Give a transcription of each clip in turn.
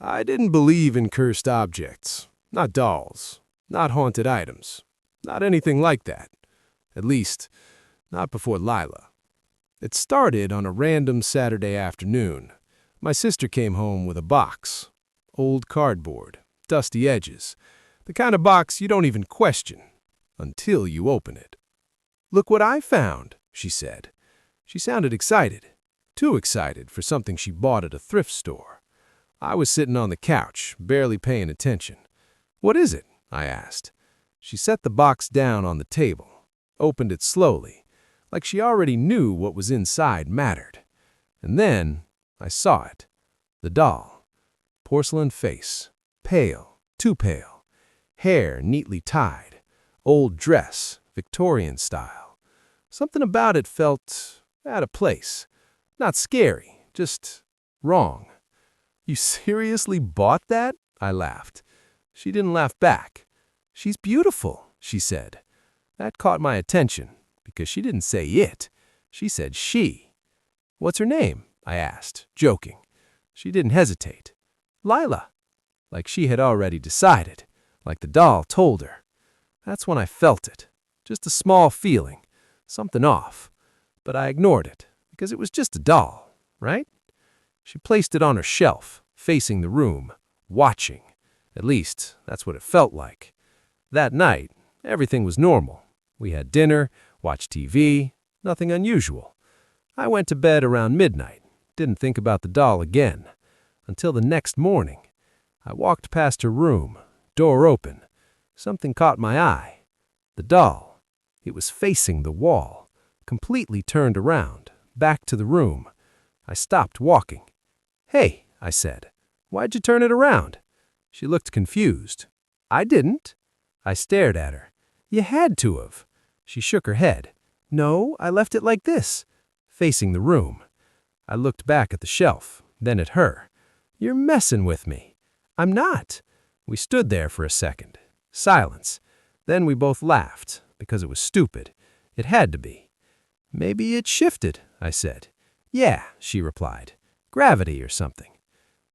I didn't believe in cursed objects. Not dolls. Not haunted items. Not anything like that. At least, not before Lila. It started on a random Saturday afternoon. My sister came home with a box. Old cardboard, dusty edges. The kind of box you don't even question until you open it. "Look what I found," she said. She sounded excited. Too excited for something she bought at a thrift store. I was sitting on the couch, barely paying attention. "What is it?" I asked. She set the box down on the table, opened it slowly, like she already knew what was inside mattered. And then I saw it. The doll. Porcelain face. Pale, too pale. Hair neatly tied. Old dress, Victorian style. Something about it felt out of place. Not scary, just wrong. "You seriously bought that?" I laughed. She didn't laugh back. "She's beautiful," she said. That caught my attention, because she didn't say it. She said she. "What's her name?" I asked, joking. She didn't hesitate. "Lila." Like she had already decided, like the doll told her. That's when I felt it. Just a small feeling. Something off. But I ignored it, because it was just a doll, right? She placed it on her shelf, facing the room, watching. At least, that's what it felt like. That night, everything was normal. We had dinner, watched TV, nothing unusual. I went to bed around midnight, didn't think about the doll again. Until the next morning. I walked past her room, door open. Something caught my eye. The doll. It was facing the wall, completely turned around, back to the room. I stopped walking. "Hey," I said, "why'd you turn it around?" She looked confused. "I didn't." I stared at her. "You had to have." She shook her head. "No, I left it like this," facing the room. I looked back at the shelf, then at her. "You're messing with me." "I'm not." We stood there for a second. Silence. Then we both laughed, because it was stupid. It had to be. "Maybe it shifted," I said. "Yeah," she replied. "Gravity or something."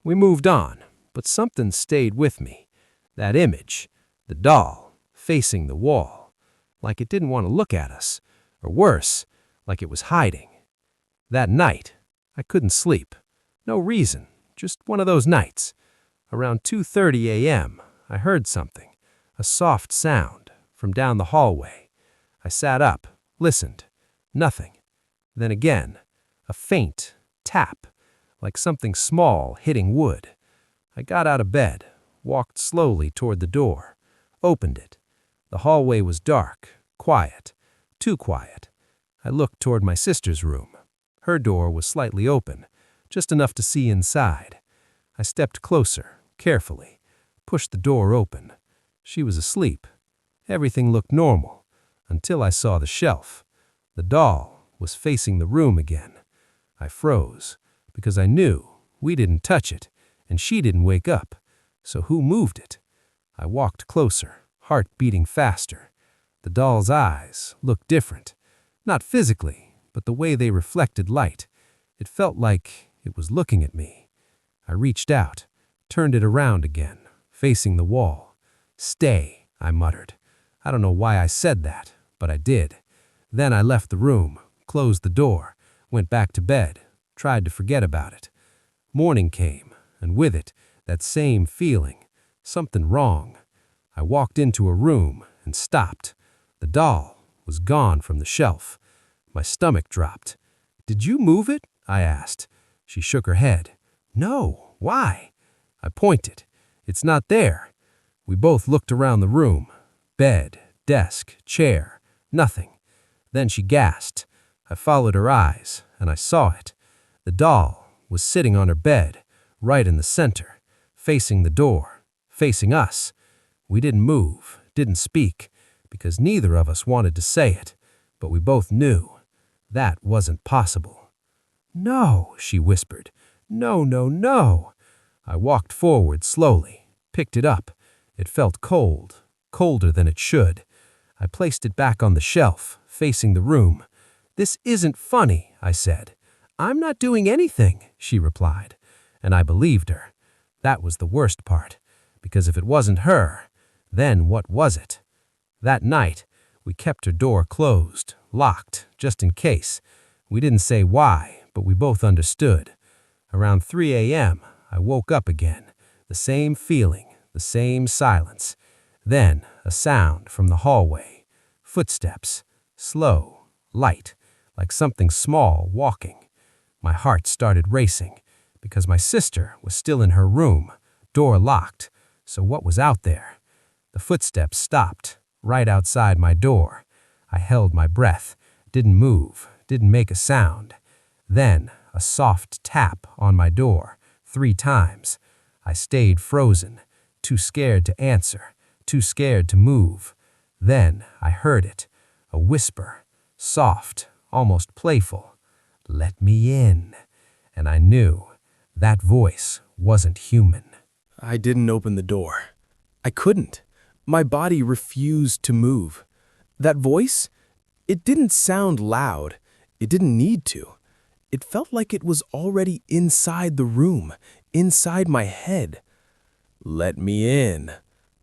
We moved on, but something stayed with me. That image. The doll, facing the wall. Like it didn't want to look at us. Or worse, like it was hiding. That night, I couldn't sleep. No reason, just one of those nights. Around 2:30 a.m., I heard something. A soft sound, from down the hallway. I sat up, listened. Nothing. Then again, a faint tap, like something small hitting wood. I got out of bed, walked slowly toward the door, opened it. The hallway was dark, quiet, too quiet. I looked toward my sister's room. Her door was slightly open, just enough to see inside. I stepped closer, carefully, pushed the door open. She was asleep. Everything looked normal, until I saw the shelf. The doll was facing the room again. I froze, because I knew we didn't touch it, and she didn't wake up. So who moved it? I walked closer, heart beating faster. The doll's eyes looked different. Not physically, but the way they reflected light. It felt like it was looking at me. I reached out, turned it around again, facing the wall. "Stay," I muttered. I don't know why I said that, but I did. Then I left the room, closed the door, went back to bed, tried to forget about it. Morning came, and with it, that same feeling. Something wrong. I walked into a room and stopped. The doll was gone from the shelf. My stomach dropped. "Did you move it?" I asked. She shook her head. "No, why?" I pointed. "It's not there." We both looked around the room. Bed, desk, chair, nothing. Then she gasped. I followed her eyes, and I saw it. The doll was sitting on her bed, right in the center, facing the door, facing us. We didn't move, didn't speak, because neither of us wanted to say it, but we both knew that wasn't possible. "No," she whispered. "No, no, no." I walked forward slowly, picked it up. It felt cold, colder than it should. I placed it back on the shelf, facing the room. "This isn't funny," I said. "I'm not doing anything," she replied, and I believed her. That was the worst part, because if it wasn't her, then what was it? That night, we kept her door closed, locked, just in case. We didn't say why, but we both understood. Around 3 a.m., I woke up again. The same feeling, the same silence. Then, a sound from the hallway. Footsteps. Slow, light, like something small walking. My heart started racing, because my sister was still in her room, door locked. So what was out there? The footsteps stopped, right outside my door. I held my breath, didn't move, didn't make a sound. Then, a soft tap on my door, 3 times. I stayed frozen, too scared to answer, too scared to move. Then I heard it, a whisper, soft, almost playful. "Let me in." And I knew that voice wasn't human. I didn't open the door. I couldn't. My body refused to move. That voice? It didn't sound loud. It didn't need to. It felt like it was already inside the room, inside my head. "Let me in."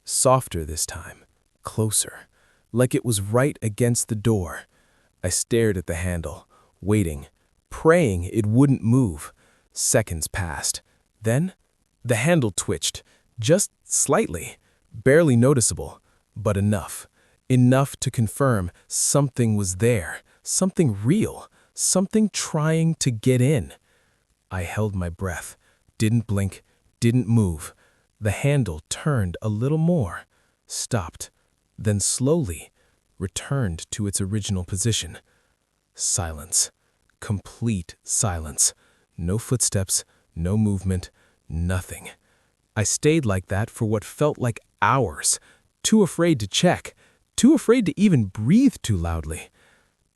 Softer this time, closer, like it was right against the door. I stared at the handle, waiting, praying it wouldn't move. Seconds passed. Then, the handle twitched, just slightly, barely noticeable, but enough. Enough to confirm something was there, something real, something trying to get in. I held my breath, didn't blink, didn't move. The handle turned a little more, stopped, then slowly returned to its original position. Silence. Complete silence. No footsteps, no movement, nothing. I stayed like that for what felt like hours, too afraid to check, too afraid to even breathe too loudly.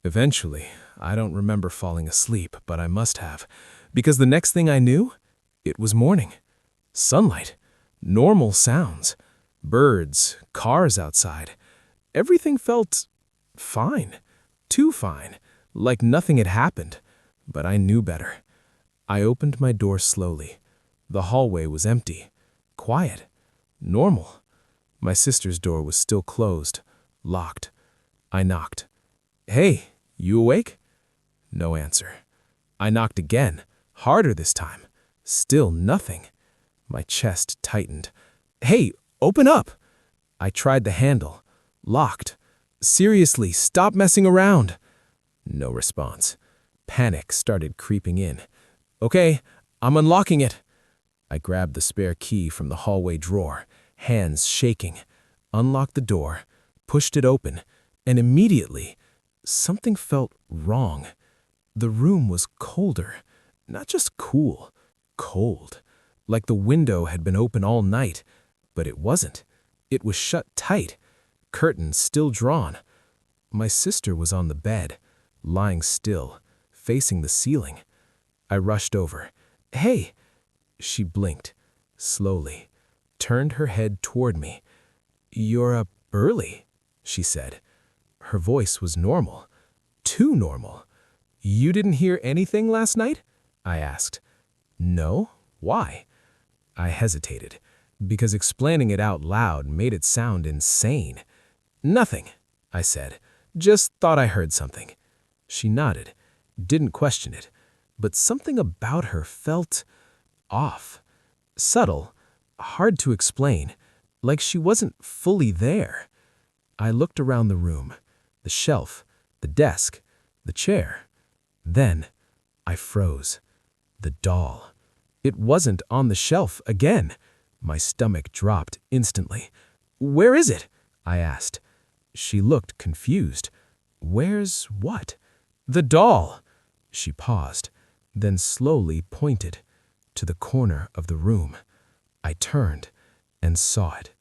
Eventually, I don't remember falling asleep, but I must have, because the next thing I knew, it was morning. Sunlight. Normal sounds. Birds, cars outside. Everything felt fine. Too fine. Like nothing had happened. But I knew better. I opened my door slowly. The hallway was empty. Quiet. Normal. My sister's door was still closed. Locked. I knocked. "Hey, you awake?" No answer. I knocked again. Harder this time. Still nothing. My chest tightened. "Hey, open up!" I tried the handle. Locked. "Seriously, stop messing around." No response. Panic started creeping in. "Okay, I'm unlocking it." I grabbed the spare key from the hallway drawer, hands shaking, unlocked the door, pushed it open, and immediately, something felt wrong. The room was colder. Not just cool, cold. Like the window had been open all night, but it wasn't. It was shut tight, curtains still drawn. My sister was on the bed, lying still, facing the ceiling. I rushed over. "Hey!" She blinked, slowly, turned her head toward me. "You're up early," she said. Her voice was normal, too normal. "You didn't hear anything last night?" I asked. "No? Why?" I hesitated, because explaining it out loud made it sound insane. "Nothing," I said. "Just thought I heard something." She nodded, didn't question it, but something about her felt off. Subtle, hard to explain, like she wasn't fully there. I looked around the room, the shelf, the desk, the chair. Then I froze. The doll. It wasn't on the shelf again. My stomach dropped instantly. "Where is it?" I asked. She looked confused. "Where's what?" "The doll." She paused, then slowly pointed to the corner of the room. I turned and saw it.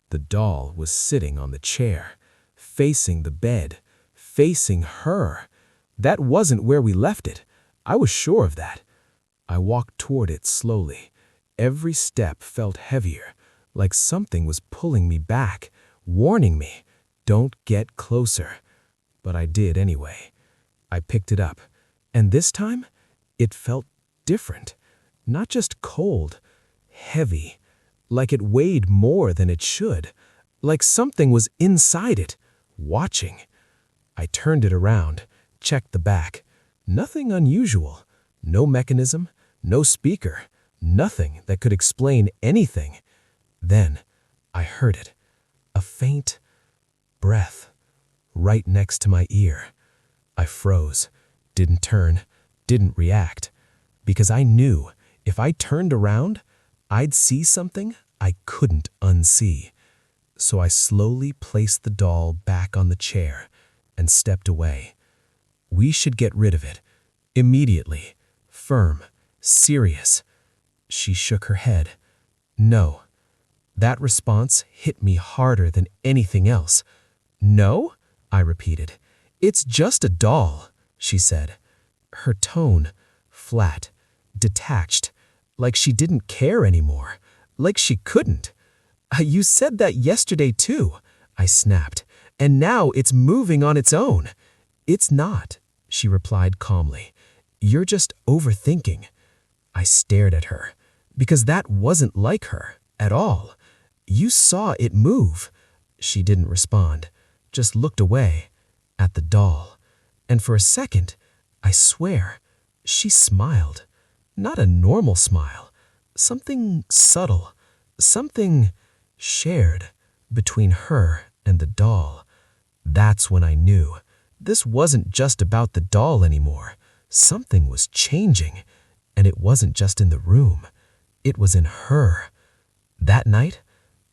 The doll was sitting on the chair, facing the bed, facing her. That wasn't where we left it. I was sure of that. I walked toward it slowly. Every step felt heavier, like something was pulling me back, warning me, "Don't get closer." But I did anyway. I picked it up, and this time, it felt different. Not just cold, heavy, like it weighed more than it should, like something was inside it, watching. I turned it around, checked the back. Nothing unusual. No mechanism, no speaker, nothing that could explain anything. Then I heard it, a faint breath, right next to my ear. I froze, didn't turn, didn't react, because I knew if I turned around, I'd see something I couldn't unsee. So I slowly placed the doll back on the chair and stepped away. We should get rid of it, immediately, firm, serious. She shook her head. No. That response hit me harder than anything else. No? I repeated. It's just a doll, she said. Her tone, flat, detached, like she didn't care anymore, like she couldn't. You said that yesterday too, I snapped, and now it's moving on its own. It's not, she replied calmly. You're just overthinking. I stared at her, because that wasn't like her at all. You saw it move. She didn't respond, just looked away at the doll. And for a second, I swear, she smiled. Not a normal smile. Something subtle. Something shared between her and the doll. That's when I knew. This wasn't just about the doll anymore. Something was changing. And it wasn't just in the room. It was in her. That night,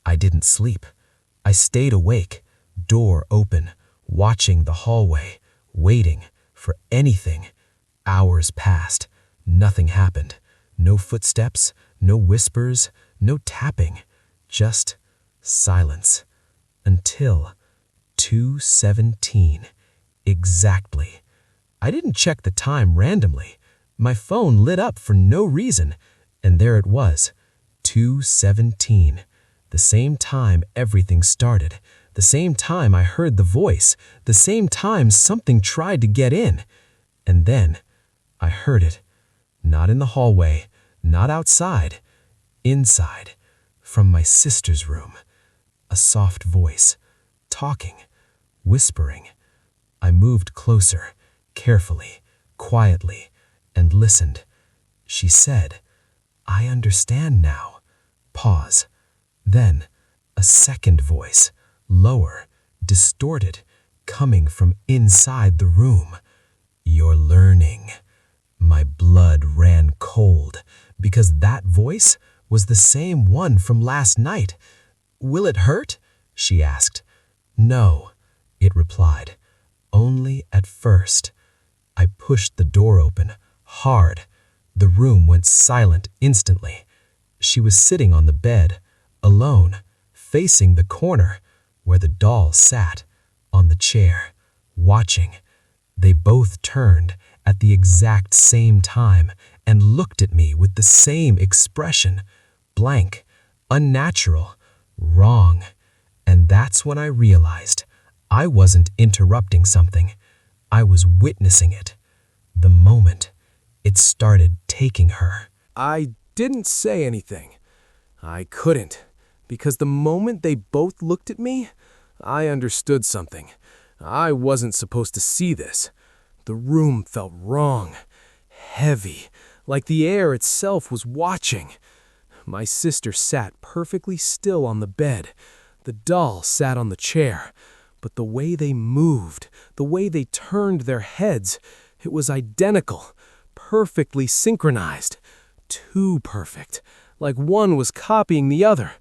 I didn't sleep. I stayed awake, door open, watching the hallway, waiting for anything. Hours passed. Nothing happened. No footsteps, no whispers, no tapping. Just silence. Until 2:17. Exactly. I didn't check the time randomly. My phone lit up for no reason, and there it was, 2:17. The same time everything started, the same time I heard the voice, the same time something tried to get in. And then I heard it, not in the hallway, not outside, inside, from my sister's room. A soft voice, talking, whispering. I moved closer, carefully, quietly, and listened. She said, I understand now. Pause. Then, a second voice, lower, distorted, coming from inside the room. You're learning. My blood ran cold, because that voice was the same one from last night. Will it hurt? She asked. No, it replied. Only at first. I pushed the door open, hard. The room went silent instantly. She was sitting on the bed, alone, facing the corner where the doll sat, on the chair, watching. They both turned at the exact same time and looked at me with the same expression, blank, unnatural, wrong. And that's when I realized I wasn't interrupting something. I was witnessing it. The moment it started taking her. I didn't say anything. I couldn't, because the moment they both looked at me, I understood something. I wasn't supposed to see this. The room felt wrong, heavy, like the air itself was watching. My sister sat perfectly still on the bed. The doll sat on the chair. But the way they moved, the way they turned their heads, it was identical, perfectly synchronized. Too perfect, like one was copying the other.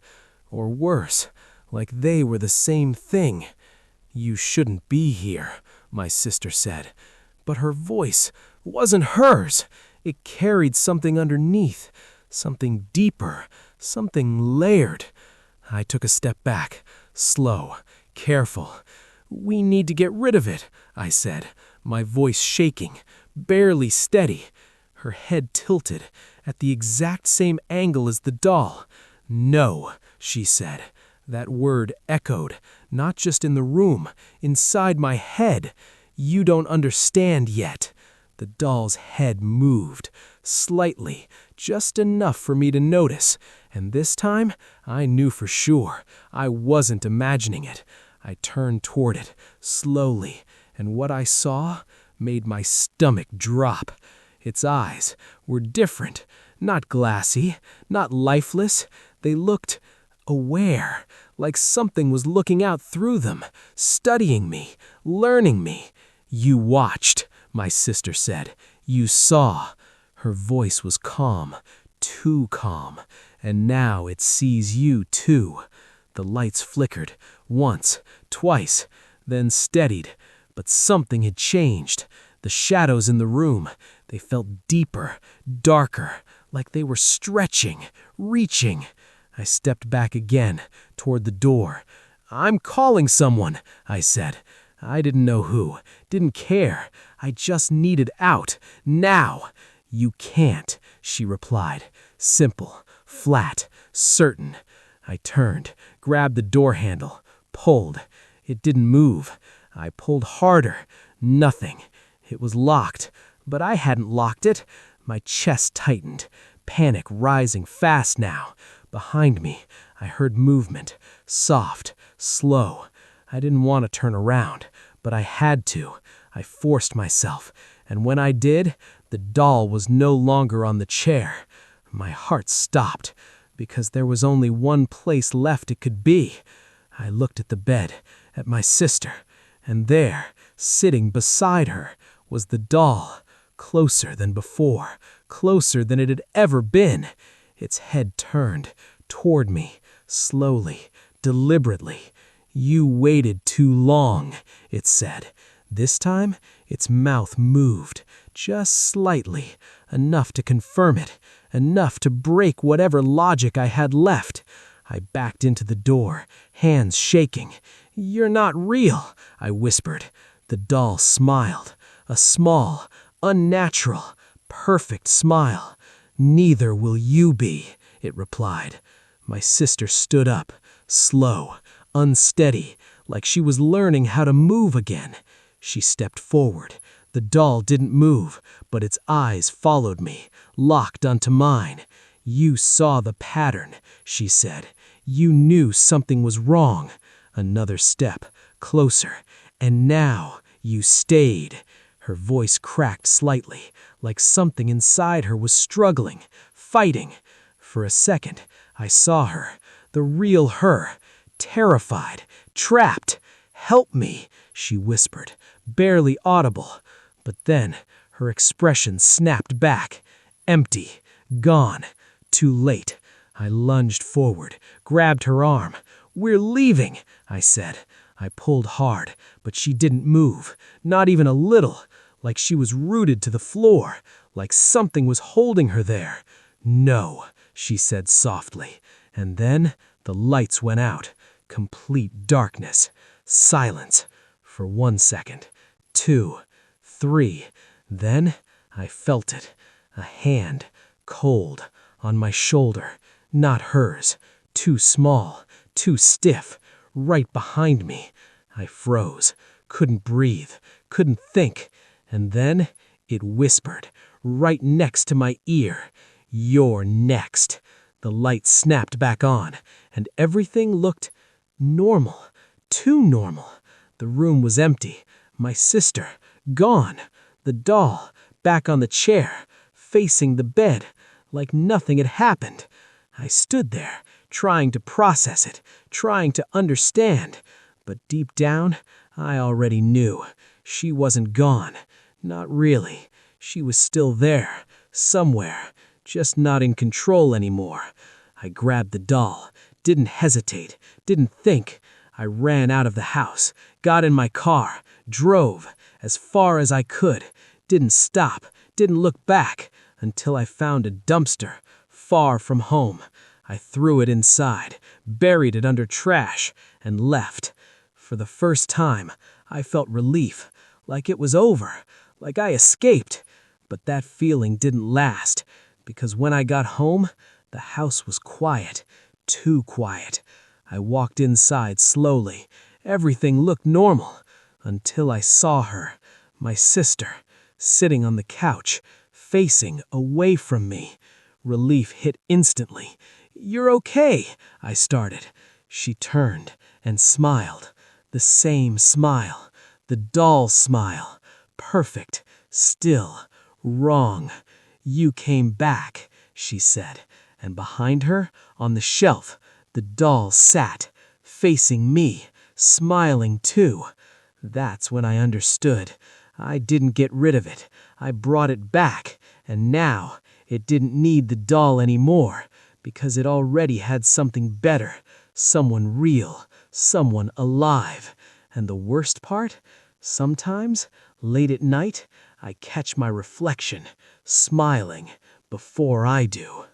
Or worse, like they were the same thing. You shouldn't be here, my sister said. But her voice wasn't hers. It carried something underneath, something deeper, something layered. I took a step back, slow, careful. We need to get rid of it, I said, my voice shaking, barely steady. Her head tilted at the exact same angle as the doll. No, she said. That word echoed, not just in the room, inside my head. You don't understand yet. The doll's head moved, slightly, just enough for me to notice, and this time I knew for sure I wasn't imagining it. I turned toward it, slowly, and what I saw made my stomach drop. Its eyes were different, not glassy, not lifeless. They looked aware, like something was looking out through them, studying me, learning me. "You watched," my sister said. "You saw." Her voice was calm, too calm, and now it sees you too. The lights flickered, once, twice, then steadied, but something had changed. The shadows in the room, they felt deeper, darker, like they were stretching, reaching. I stepped back again, toward the door. "I'm calling someone," I said. I didn't know who, didn't care. I just needed out, now. "You can't," she replied. Simple, flat, certain. I turned, grabbed the door handle, pulled. It didn't move. I pulled harder. Nothing. It was locked, but I hadn't locked it. My chest tightened, panic rising fast now. Behind me, I heard movement, soft, slow. I didn't want to turn around, but I had to. I forced myself, and when I did, the doll was no longer on the chair. My heart stopped, because there was only one place left it could be. I looked at the bed, at my sister, and there, sitting beside her, was the doll, closer than before, closer than it had ever been. Its head turned toward me, slowly, deliberately. "You waited too long," it said. This time, its mouth moved, just slightly, enough to confirm it, enough to break whatever logic I had left. I backed into the door, hands shaking. "You're not real," I whispered. The doll smiled, a small, unnatural, perfect smile. "Neither will you be," it replied. My sister stood up, slow, unsteady, like she was learning how to move again. She stepped forward. The doll didn't move, but its eyes followed me, locked onto mine. "You saw the pattern," she said. "You knew something was wrong." Another step, closer, and now you stayed. Her voice cracked slightly, like something inside her was struggling, fighting. For a second, I saw her, the real her, terrified, trapped. "Help me," she whispered, barely audible. But then her expression snapped back, empty, gone, too late. I lunged forward, grabbed her arm. "We're leaving," I said. I pulled hard, but she didn't move, not even a little, like she was rooted to the floor, like something was holding her there. "No," she said softly, and then the lights went out. Complete darkness, silence, for 1 second, 2, 3. Then I felt it, a hand, cold, on my shoulder, not hers, too small, too stiff, right behind me. I froze, couldn't breathe, couldn't think, and then it whispered, right next to my ear, "You're next." The light snapped back on, and everything looked normal, too normal. The room was empty, my sister, gone, the doll, back on the chair, facing the bed, like nothing had happened. I stood there, trying to process it, trying to understand, but deep down, I already knew. She wasn't gone, not really. She was still there, somewhere, just not in control anymore. I grabbed the doll, didn't hesitate, didn't think. I ran out of the house, got in my car, drove, as far as I could, didn't stop, didn't look back, until I found a dumpster, far from home. I threw it inside, buried it under trash, and left. For the first time, I felt relief, like it was over, like I escaped. But that feeling didn't last, because when I got home, the house was quiet, too quiet. I walked inside slowly. Everything looked normal, until I saw her, my sister, sitting on the couch, facing away from me. Relief hit instantly. "You're okay," I started. She turned and smiled. The same smile. The doll smile. Perfect. Still. Wrong. "You came back," she said, and behind her, on the shelf, the doll sat, facing me, smiling too. That's when I understood. I didn't get rid of it. I brought it back, and now it didn't need the doll anymore, because it already had something better, someone real, someone alive. And the worst part? Sometimes, late at night, I catch my reflection, smiling, before I do.